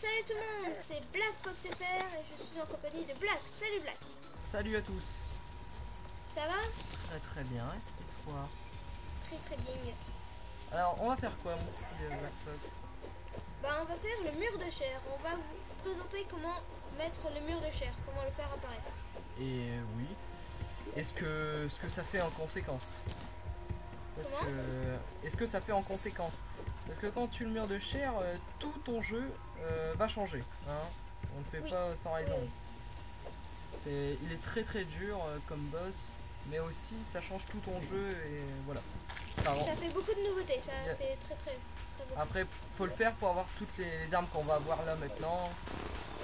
Salut tout le monde, c'est Black Fox FR et je suis en compagnie de Black. Salut Black. Salut à tous. Ça va? Très bien, et toi? Très bien. Alors on va faire quoi mon petit Black Fox? Bah on va faire le mur de chair. On va vous présenter comment mettre le mur de chair, comment le faire apparaître. Et oui. Est-ce que ça fait en conséquence? Est-ce que ça fait en conséquence? Parce que quand tu le mur de chair, tout ton jeu va changer. Hein, on ne fait pas sans raison. Il est très dur comme boss, mais aussi ça change tout ton jeu et voilà. Ça fait beaucoup de nouveautés, ça fait très beaucoup. Après, faut le faire pour avoir toutes les armes qu'on va avoir là maintenant.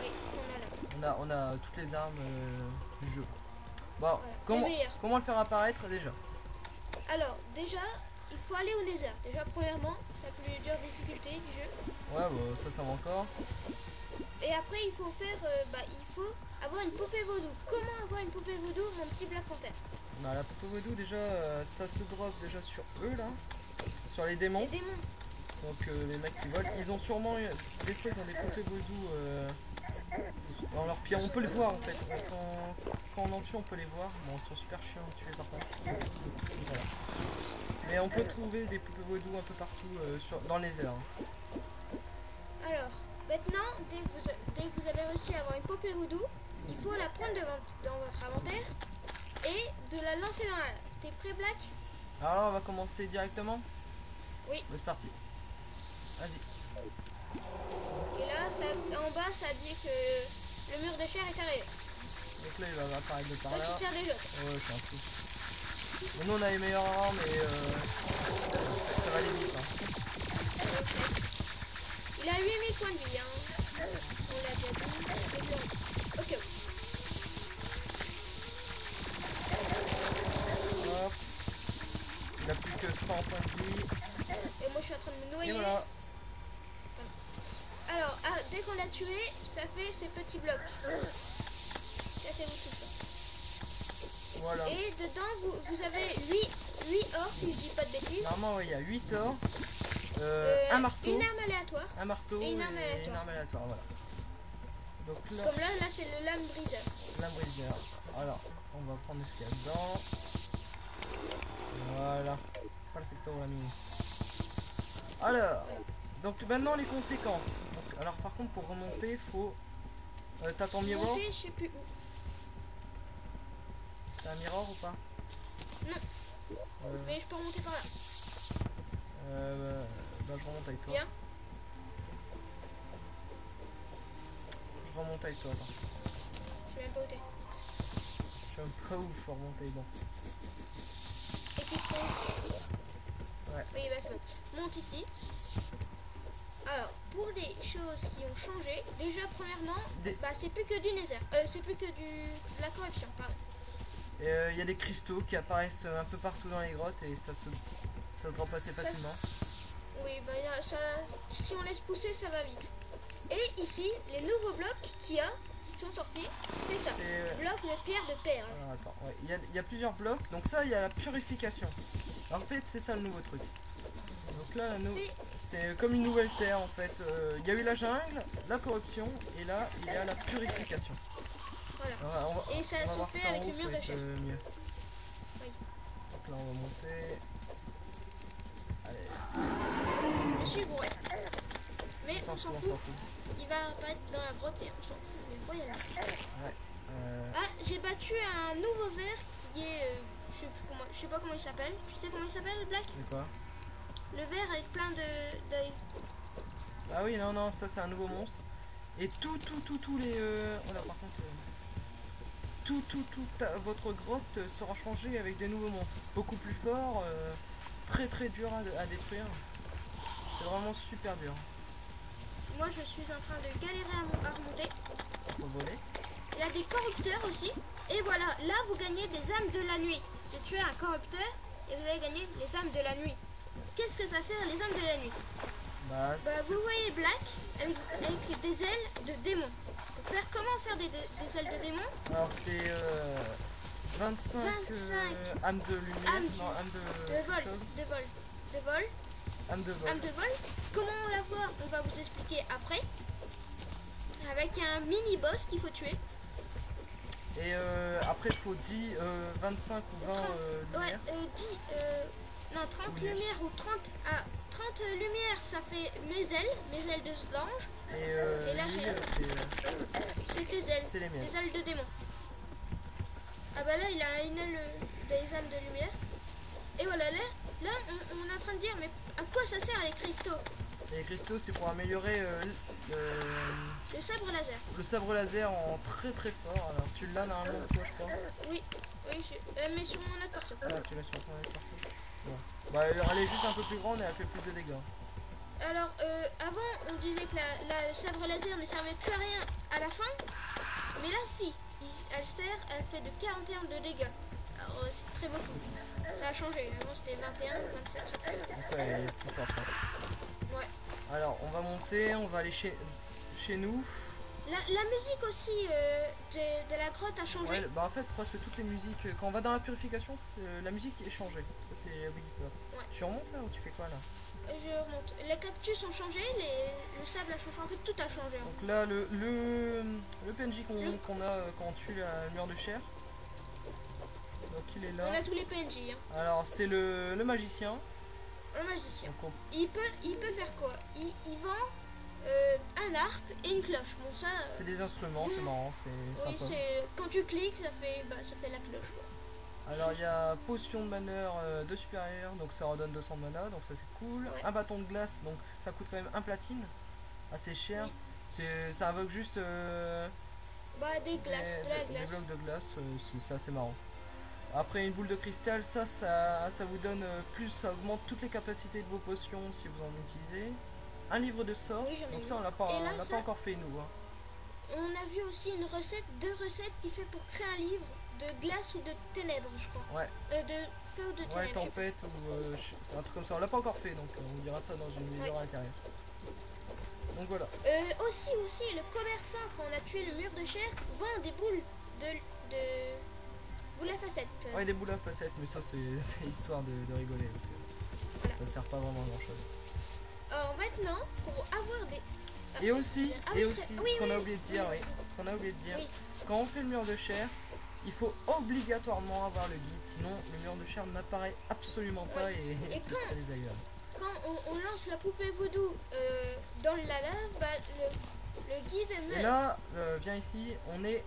Oui, on a là. On a toutes les armes du jeu. Bon, voilà. comment le faire apparaître déjà? Alors, déjà, il faut aller au Nether. Déjà, premièrement, la plus dure difficulté du jeu. Ouais, bah, ça va encore. Et après, il faut faire, il faut avoir une poupée vaudou. Comment avoir une poupée vaudou, mon petit Black Panther? Bah, la poupée vaudou, déjà, ça se drop déjà sur eux là, sur les démons. Les démons. Donc les mecs qui volent, ils ont sûrement des fois ils ont des poupées vaudou dans leurs pieds. On peut les voir en fait. Quand on en tue, on peut les voir. Bon, ils sont super chiants à tuer par contre. Voilà. Mais on peut trouver des poupées vaudou un peu partout dans les airs. Alors, maintenant, dès que vous avez réussi à avoir une poupée voodoo, il faut la prendre dans votre inventaire et de la lancer dans la... T'es prêt, Black? Alors, on va commencer directement? Oui. C'est parti. Vas-y. Et là, en bas, ça dit que le mur de chair est arrivé. Donc là, il va apparaître de par là. Récupère des autres. Ouais, c'est un peu. Bon, nous, on a les meilleurs armes et ça va aller vite. Hein. Il a 8000 points de vie, hein. On l'a déjà dit. Ok. Hop. Il a plus que 100 points de vie. Et moi je suis en train de me noyer. Et voilà. Alors, dès qu'on l'a tué, ça fait ces petits blocs. Cassez-vous tout ça. Voilà. Et dedans, vous avez 8 ors, si je dis pas de bêtises. Normalement, il y a 8 ors. Un marteau. Une arme aléatoire. Un marteau et une arme aléatoire. Voilà. Donc là, comme là c'est le lame briseur. Lame briseur. Alors, on va prendre ce qu'il y a dedans. Voilà. Perfecto, l'ami. Alors, donc maintenant les conséquences. Donc, alors par contre pour remonter, faut... t'as ton miroir? Je sais plus où. T'as un miroir ou pas? Non. Mais je peux remonter par là. Bah je remonte avec toi. Bien. Je remonte avec toi, attends. Je sais même pas où t'es. Je sais même pas où faut remonter, bon. Ouais. Oui, bah c'est bon. Monte ici. Alors, pour les choses qui ont changé, déjà premièrement, c'est plus que du nether. C'est plus que de la corruption, pardon. Il y a des cristaux qui apparaissent un peu partout dans les grottes et ça drop assez facilement. Oui, bah si on laisse pousser, ça va vite. Et ici, les nouveaux blocs qui sont sortis, c'est ça. Bloc de pierre de perle. Alors, attends, ouais. Il y a plusieurs blocs. Donc ça, il y a la purification. En fait, c'est ça le nouveau truc. Donc là, c'est comme une nouvelle terre en fait. Il y a eu la jungle, la corruption, et là, il y a la purification. Voilà. Et ça se fait avec le mur de chair. Mieux. Oui. Donc là, on va monter. Allez. Je suis bourré. Mais on s'en fout. Il va apparaître dans la grotte et on s'en fout. Mais faut y aller. Ouais. Ah, j'ai battu un nouveau ver qui est... je sais pas comment il s'appelle. Tu sais comment il s'appelle, Black? C'est quoi? Le ver avec plein d'œils. Ah oui, non, ça c'est un nouveau monstre. Et tous les... Voilà, par contre... votre grotte sera changée avec des nouveaux monstres. Beaucoup plus forts, très dur à détruire. C'est vraiment super dur. Moi je suis en train de galérer à remonter. Faut voler. Il y a des corrupteurs aussi. Et voilà, là vous gagnez des âmes de la nuit. J'ai tué un corrupteur et vous allez gagner les âmes de la nuit. Qu'est-ce que ça sert les âmes de la nuit? Vous voyez Black avec des ailes de démon. Comment faire des ailes de démon? Alors c'est 25 âmes de lumière, âmes de vol. Âmes de vol. Comment on la voit? On va vous expliquer après. avec un mini-boss qu'il faut tuer. Et après il faut 10, 25 ou 20 lumières. Ouais, 30 lumières ou 30 lumières, ça fait mes ailes de l'ange. Et là c'est tes ailes, c'est des ailes de démon. Ah bah là il a une aile des ailes de lumière. Et voilà, là on est en train de dire, mais à quoi ça sert les cristaux? Les cristaux, c'est pour améliorer le sabre laser. Le sabre laser en très très fort. Alors tu l'as normalement toi, je crois. Oui, mais sur mon autre perso. Ah, tu l'as sur ton autre perso. Bon. Bah elle est juste un peu plus grande et elle fait plus de dégâts. Alors avant on disait que la sabre laser ne servait plus à rien à la fin. Mais là si, elle fait de 41 de dégâts. Alors c'est très beaucoup. Ça a changé, avant c'était 21, 27, je sais plus. Donc elle est plus forte. Hein. Ouais. Alors on va monter, on va aller chez nous. La musique aussi de la grotte a changé. Ouais, bah en fait presque toutes les musiques, quand on va dans la purification, la musique est changée. Ça c'est obligatoire. Ouais. Tu remontes là ou tu fais quoi là? Je remonte. Les cactus ont changé, le sable a changé, en fait tout a changé. Donc là le PNJ qu'on a quand on tue la mur de chair. Donc il est là. On a tous les PNJ. Hein. Alors c'est le magicien. Le magicien. Donc, il peut faire quoi? Il vend un harpe et une cloche. Bon ça. C'est des instruments, c'est marrant, c'est oui, sympa. Quand tu cliques, ça fait la cloche quoi. Alors il y a potion de maneur de supérieur, donc ça redonne 200 de mana, donc ça c'est cool. Ouais. Un bâton de glace, donc ça coûte quand même un platine, assez cher. Oui. Ça invoque juste des glaces, de la glace. Des blocs de glace, c'est assez marrant. Après une boule de cristal, ça vous donne plus, ça augmente toutes les capacités de vos potions si vous en utilisez. Un livre de sorts, oui, donc ça on l'a pas encore fait nous. Hein. On a vu aussi deux recettes qui fait pour créer un livre de glace ou de ténèbres, je crois. Ouais. De feu ou de ténèbres. Ouais, tempête ou un truc comme ça. On l'a pas encore fait, donc on dira ça dans une vidéo intérieure. Donc voilà. Aussi, le commerçant, quand on a tué le mur de chair, vend des boules de boules à facettes. Ouais, des boules à facettes, mais ça c'est histoire de rigoler, parce que ça sert pas vraiment à grand chose. Alors maintenant, pour avoir des... Et aussi, qu'on a oublié de dire, quand on fait le mur de chair, il faut obligatoirement avoir le guide, sinon le mur de chair n'apparaît absolument pas et c'est très désagréable. Quand on lance la poupée voodoo dans la lave, le guide meurt. Et là, viens ici, on est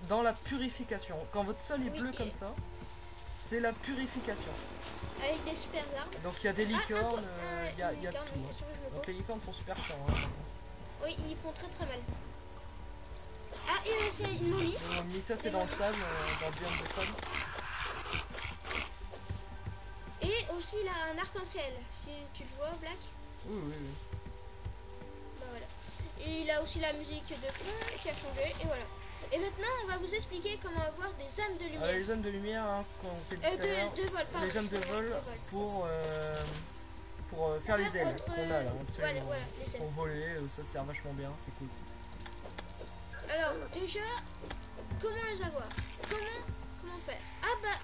dans la purification. Quand votre sol est bleu comme ça, c'est la purification. Avec des super armes. Donc il y a des licornes, il y a de tout. Hein. Donc les licornes sont super chiants. Hein. Oui, ils font très très mal. Ah, et aussi une momie. Une momie, ça c'est dans le sable, dans le biome de sable. Et aussi il a un arc-en-ciel, si tu le vois, Black. Oui. Bah voilà. Et il a aussi la musique de fond qui a changé, et voilà. Et maintenant, on va vous expliquer comment avoir des âmes de lumière. Les âmes de lumière, hein, quand on fait de vol, pardon. Les âmes de vol pour faire les ailes qu'on a là, voilà, les ailes. Pour voler, ça sert vachement bien, c'est cool. Alors, déjà, comment les avoir? Comment faire? Ah bah,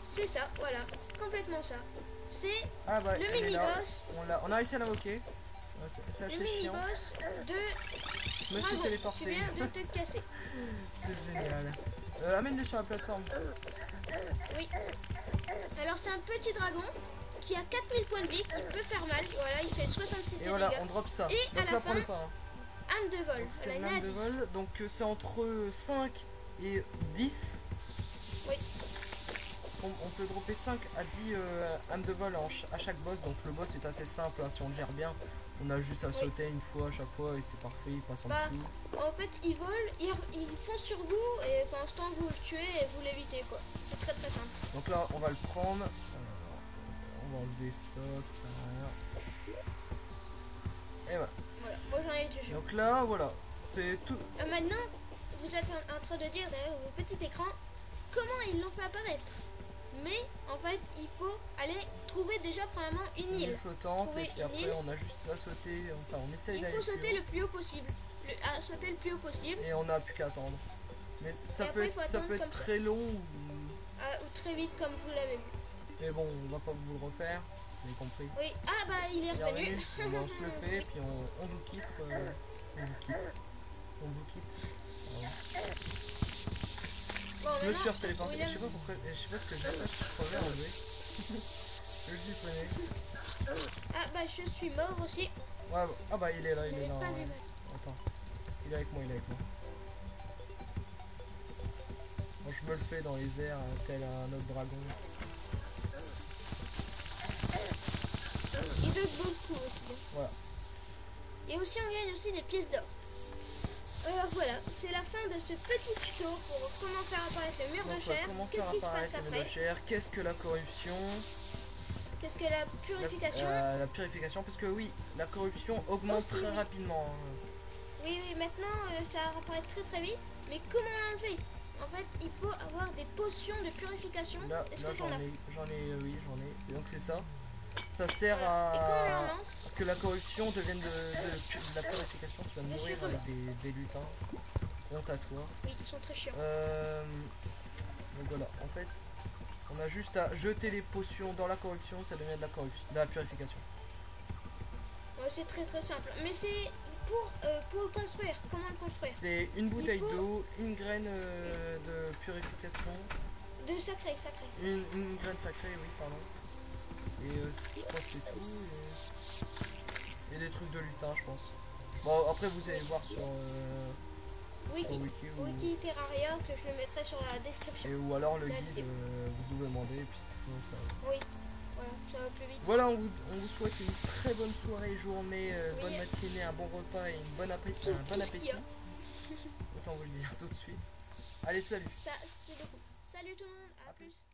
c'est ça, voilà, complètement ça. C'est le mini-boss. On a réussi à l'invoquer. Le mini-boss de... Bravo, tu viens de te casser. C'est génial. Amène-le sur la plateforme. Oui. Alors c'est un petit dragon qui a 4000 points de vie, qui peut faire mal. Voilà, il fait 66 de dégâts. Et voilà, on drop ça. Et donc à la fin, âme de vol. C'est une âme de vol, donc c'est entre 5 et 10. Oui. On peut dropper 5 à 10 âmes de vol à chaque boss, donc le boss est assez simple, hein, si on le gère bien. On a juste à sauter une fois à chaque fois et c'est parfait, il passe en dessous. En fait, ils volent, ils foncent sur vous et pendant ce temps vous le tuez et vous l'évitez quoi. C'est très très simple. Donc là, on va le prendre. On va enlever ça. Et voilà. Voilà, moi j'en ai déjà. Donc là, voilà, c'est tout. Maintenant, vous êtes en train de dire derrière vos petits écrans comment ils l'ont fait apparaître. Mais en fait, il faut aller trouver déjà premièrement une île flottante et puis après on a juste à sauter, enfin on essaye d'aller. Il faut sauter le plus haut possible. Sauter le plus haut possible. Et on n'a plus qu'à attendre. Mais ça peut être très long ou très vite comme vous l'avez vu. Mais bon, on va pas vous le refaire, vous avez compris. Oui, ah bah il est revenu. On se le fait et puis on vous quitte. Ton blue kit. Bon, Je me suis retéléporté. William... Je sais pas pourquoi. Je sais pas ce que j'ai fait. Je crevais en vrai. Je suis sonné. Ah bah je suis mort aussi. Ouais, ah bah il est là, il est là. Pas vu. Attends. Il est avec moi, il est avec moi. Bon, je me le fais dans les airs tel un autre dragon. Il veut beaucoup aussi. Voilà. Et aussi on gagne aussi des pièces d'or. Alors voilà, c'est la fin de ce petit tuto pour comment faire apparaître le mur de chair. Qu'est-ce qui se passe après? Qu'est-ce que la corruption? Qu'est-ce que la purification? La purification, parce que oui, la corruption augmente aussi, très rapidement. Oui, maintenant ça apparaît très vite. Mais comment l'enlever? En fait, il faut avoir des potions de purification. Est-ce que t'en as? J'en ai, oui, j'en ai. Et donc c'est ça. Ça sert voilà. à que la corruption devienne de la purification. Tu vas mourir avec des lutins. Honte à toi. Oui, ils sont très chiants. Donc voilà, en fait, on a juste à jeter les potions dans la corruption, ça devient de la purification. Ouais, c'est très simple. Mais c'est pour le construire. Comment le construire? C'est une bouteille d'eau, une graine de purification. De sacré. Une graine sacrée, oui, pardon. Et je pense que c'est tout. Et des trucs de lutin, je pense. Bon, après vous allez voir sur Wiki Terraria, que je le mettrai sur la description. Ou alors le guide, vous devez demander, et puis ça. Oui, voilà, ça va plus vite. Voilà, on vous souhaite une très bonne soirée, journée, bonne matinée, un bon repas et un bon appétit. Autant vous le dire tout de suite. Allez, salut. Ça, c'est beaucoup. Salut tout le monde, à plus.